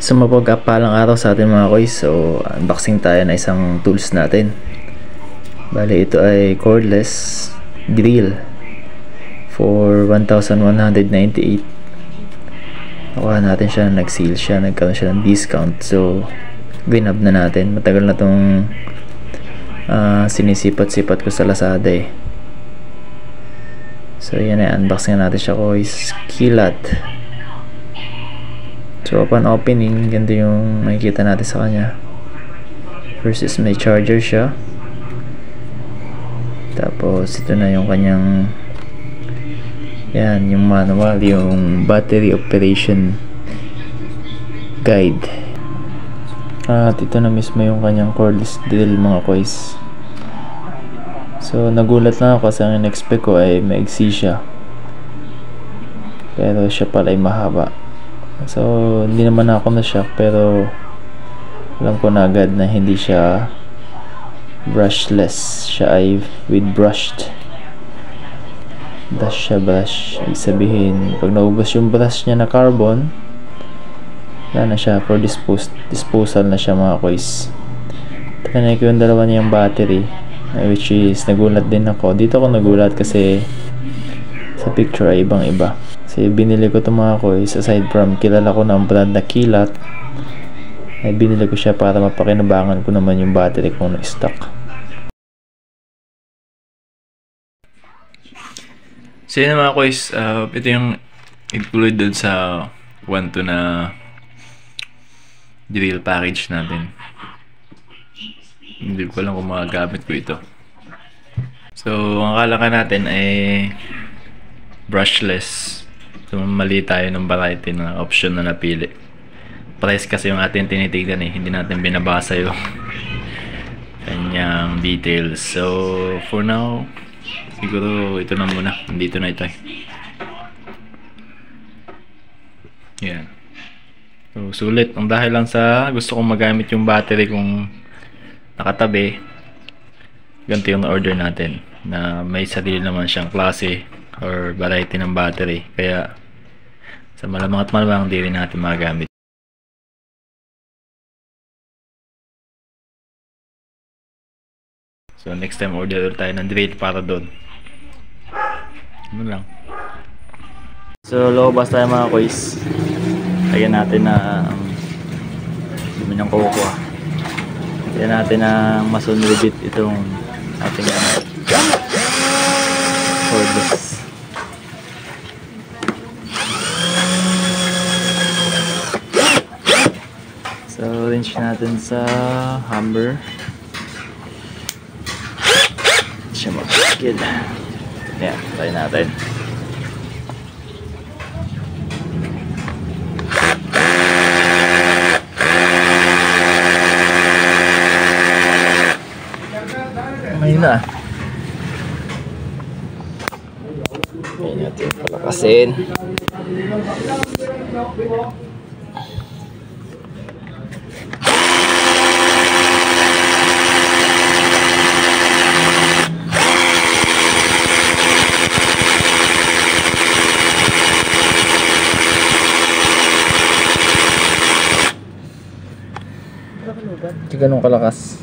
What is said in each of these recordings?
Sa mapagkapalang araw sa atin mga koys, so unboxing tayo na isang tools natin. Bale, ito ay cordless drill for 1,198. Nakuha natin siya, nag-sale siya, nagkaroon siya ng discount, so ginab na natin. Matagal na tong sinisipat-sipat ko sa Lazada eh. So yan ay unboxing natin siya koys. Kilat. So upon opening, ganito yung makikita natin sa kanya. First is may charger siya. Tapos ito na yung kanyang, yan, yung manual, yung battery operation guide. At ito na mismo yung kanyang cordless drill mga koys. So nagulat lang ako kasi ang in-expect ko ay maigsi siya, pero siya pala ay mahaba. So hindi naman ako na-shock, pero alam ko na agad na hindi siya brushless, siya ay with brushed. Brush siya, brush. Ibig sabihin, pag naubos yung brush niya na carbon, wala na siya, for disposal na siya mga koys. Tinanay ko yung dalawa niyang battery, which is nagulat din ako. Dito ako nagulat kasi sa picture ay ibang iba. Kasi binili ko ito mga koys, aside from kilala ko ng brand na Kilat, ay binili ko siya para mapakinabangan ko naman yung battery kung na-stock. So yun mga koys, ito yung included doon sa 1.2 na drill package natin. Hindi ko alam kung magagamit ko ito. So ang kailangan natin ay brushless. So mali tayo ng variety na option na napili. Price kasi yung atin tinitignan eh, hindi natin binabasa yung kanyang details. So for now, siguro ito na muna. Nandito na ito eh. Yan. So sulit. Ang dahil lang sa gusto kong magamit yung battery kung nakatabi, ganito yung order natin, na may sarili naman siyang klase or variety ng battery, kaya sa malamang at malamang hindi rin natin magamit. So next time order tayo ng drill para doon. Ano lang. So lobas tayo mga koys. Lagyan natin na dumi ng kukuha. Lagyan natin ng masunribit itong ating cordless. So wrench natin sa hammer. Siya mag-skid. Yan, try natin. Ngayon na. Ngayon natin palakasin. Ganun kalakas.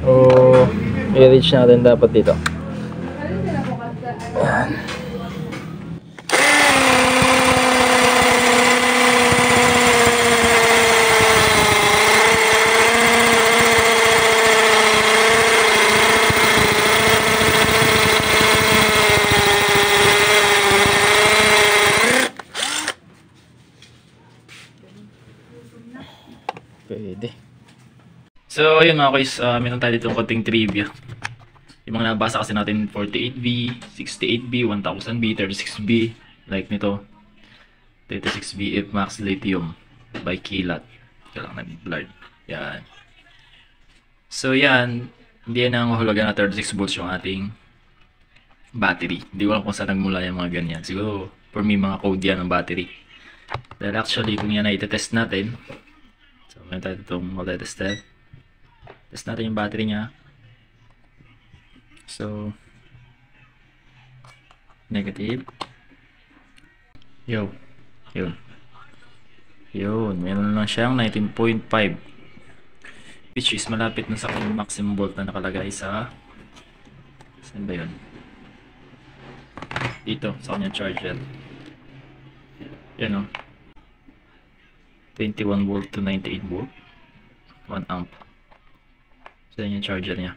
O i-reach natin dapat dito. Ayan. Pwede. So ayun mga guys, meron tayo dito konting trivia. Yung mga nabasa kasi natin, 48V, 68V, 1000V, 36V, like nito 36V F Max Lithium by Kilat. Ito lang na-blurred. Yan. So yan, hindi yan ang hulaga na 36 volts yung ating battery. Hindi ko alam kung saan nagmula yung mga ganyan. Siguro for me mga code yan ng battery. Dahil actually kung yan ay itetest natin, so meron tayo itong multi-tester. Test natin yung battery niya. So, negative. Yo. Yun. Yun. Meron lang siyang 19.5. Which is malapit na sa maximum volt na nakalagay sa... Saan ba yun? Dito, sa kanyang charger. Yan o. 21 volt to 98 volt. 1 amp. So, yan yung charger niya.